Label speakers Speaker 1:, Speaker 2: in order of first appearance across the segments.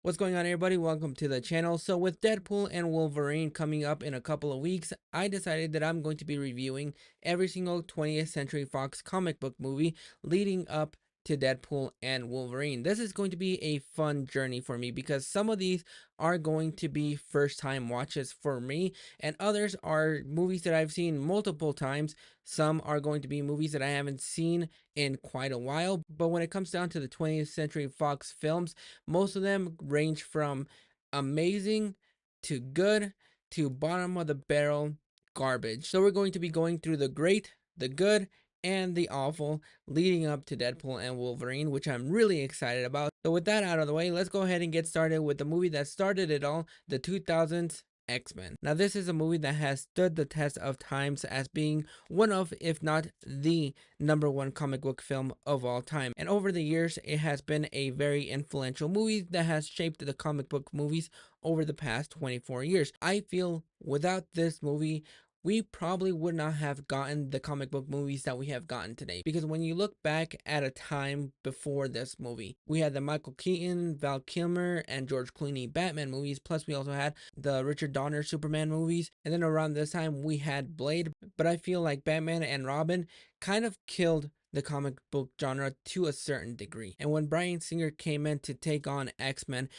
Speaker 1: What's going on, everybody? Welcome to the channel. So with Deadpool and Wolverine coming up in a couple of weeks, I decided that I'm going to be reviewing every single 20th Century Fox comic book movie leading up to Deadpool and Wolverine. This is going to be a fun journey for me because some of these are going to be first time watches for me, and others are movies that I've seen multiple times. Some are going to be movies that I haven't seen in quite a while. But when it comes down to the 20th Century Fox films, most of them range from amazing to good to bottom of the barrel garbage. So we're going to be going through the great, the good, and the awful leading up to Deadpool and Wolverine, which I'm really excited about. So with that out of the way, let's go ahead and get started with the movie that started it all, the 2000s X-Men. Now this is a movie that has stood the test of times as being one of, if not the #1 comic book film of all time. And over the years, it has been a very influential movie that has shaped the comic book movies over the past 24 years. I feel without this movie, we probably would not have gotten the comic book movies that we have gotten today. Because when you look back at a time before this movie, we had the Michael Keaton, Val Kilmer, and George Clooney Batman movies. Plus, we also had the Richard Donner Superman movies. And then around this time, we had Blade. But I feel like Batman and Robin kind of killed the comic book genre to a certain degree. And when Bryan Singer came in to take on X-Men,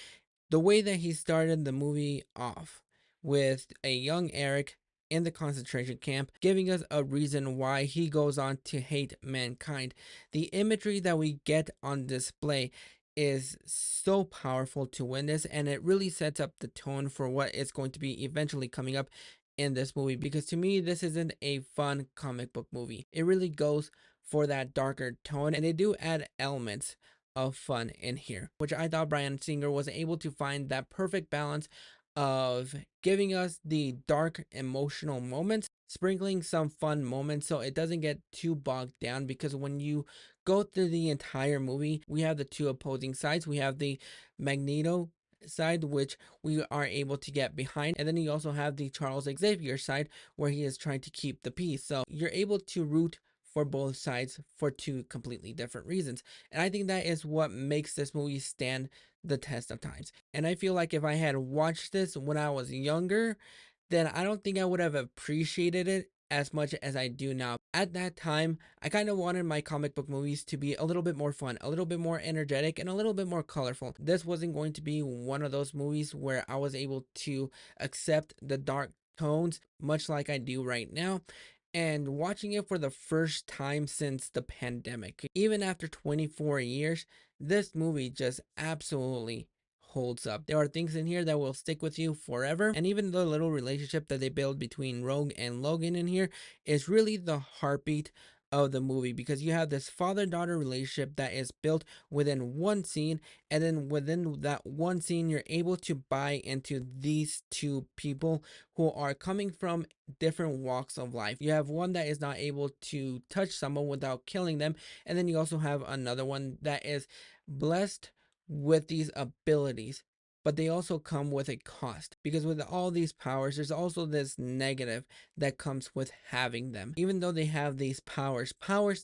Speaker 1: the way that he started the movie off with a young Eric in the concentration camp, giving us a reason why he goes on to hate mankind. The imagery that we get on display is so powerful to witness, and it really sets up the tone for what is going to be eventually coming up in this movie. Because to me, this isn't a fun comic book movie. It really goes for that darker tone, and they do add elements of fun in here, which I thought Bryan Singer was able to find that perfect balance of giving us the dark emotional moments, sprinkling some fun moments so it doesn't get too bogged down. Because when you go through the entire movie, we have the two opposing sides. We have the Magneto side, which we are able to get behind, and then you also have the Charles Xavier side, where he is trying to keep the peace. So you're able to root for both sides for two completely different reasons. And I think that is what makes this movie stand the test of times. And I feel like if I had watched this when I was younger, then I don't think I would have appreciated it as much as I do now. At that time, I kind of wanted my comic book movies to be a little bit more fun, a little bit more energetic, and a little bit more colorful. This wasn't going to be one of those movies where I was able to accept the dark tones, much like I do right now. And watching it for the first time since the pandemic, even after 24 years, this movie just absolutely holds up. There are things in here that will stick with you forever. And even the little relationship that they build between Rogue and Logan in here is really the heartbeat of the movie, because you have this father-daughter relationship that is built within one scene, and then within that one scene you're able to buy into these two people who are coming from different walks of life. You have one that is not able to touch someone without killing them, and then you also have another one that is blessed with these abilities, but they also come with a cost, because with all these powers there's also this negative that comes with having them. Even though they have these powers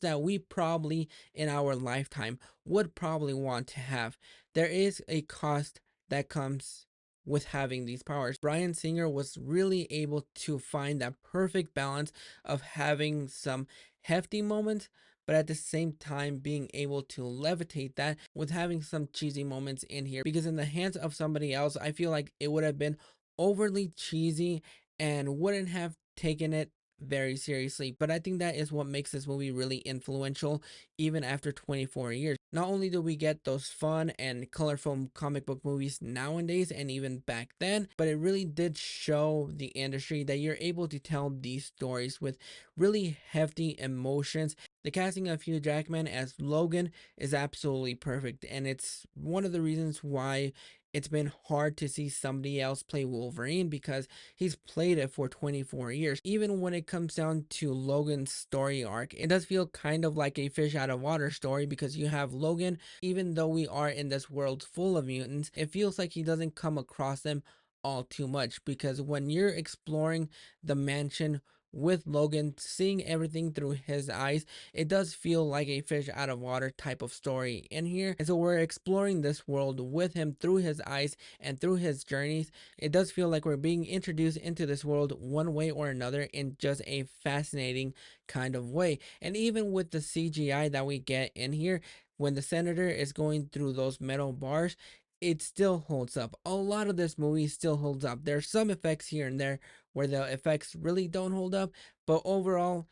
Speaker 1: that we probably in our lifetime would probably want to have, there is a cost that comes with having these powers. Bryan Singer was really able to find that perfect balance of having some hefty moments, but at the same time being able to levitate that with having some cheesy moments in here. Because in the hands of somebody else, I feel like it would have been overly cheesy and wouldn't have taken it very seriously. But I think that is what makes this movie really influential even after 24 years. Not only do we get those fun and colorful comic book movies nowadays and even back then, but it really did show the industry that you're able to tell these stories with really hefty emotions. The casting of Hugh Jackman as Logan is absolutely perfect, and it's one of the reasons why it's been hard to see somebody else play Wolverine, because he's played it for 24 years. Even when it comes down to Logan's story arc, it does feel kind of like a fish out of water story, because you have Logan, even though we are in this world full of mutants, it feels like he doesn't come across them all too much, because when you're exploring the mansion with Logan, seeing everything through his eyes, it does feel like a fish out of water type of story in here. And so we're exploring this world with him through his eyes and through his journeys. It does feel like we're being introduced into this world one way or another in just a fascinating kind of way. And even with the CGI that we get in here, when the senator is going through those metal bars, it still holds up. A lot of this movie still holds up. There's some effects here and there where the effects really don't hold up, but overall,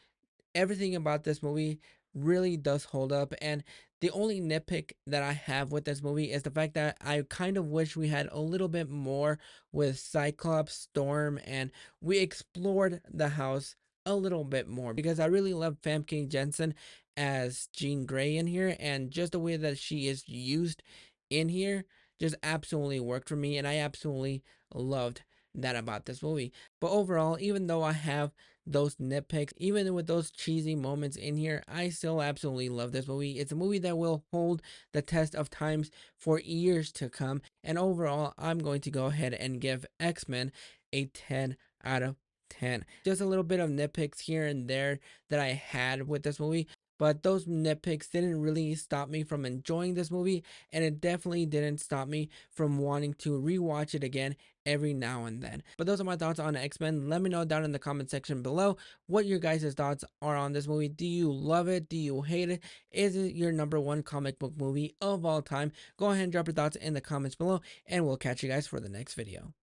Speaker 1: everything about this movie really does hold up. And the only nitpick that I have with this movie is the fact that I kind of wish we had a little bit more with Cyclops, Storm, and we explored the house a little bit more, because I really love Famke Jensen as Jean Grey in here, and just the way that she is used in here just absolutely worked for me, and I absolutely loved that about this movie. But overall, even though I have those nitpicks, even with those cheesy moments in here, I still absolutely love this movie. It's a movie that will hold the test of times for years to come. And overall, I'm going to go ahead and give X-Men a 10 out of 10. Just a little bit of nitpicks here and there that I had with this movie, but those nitpicks didn't really stop me from enjoying this movie, and it definitely didn't stop me from wanting to rewatch it again every now and then. But those are my thoughts on X-Men. Let me know down in the comment section below what your guys' thoughts are on this movie. Do you love it? Do you hate it? Is it your number one comic book movie of all time? Go ahead and drop your thoughts in the comments below, and we'll catch you guys for the next video.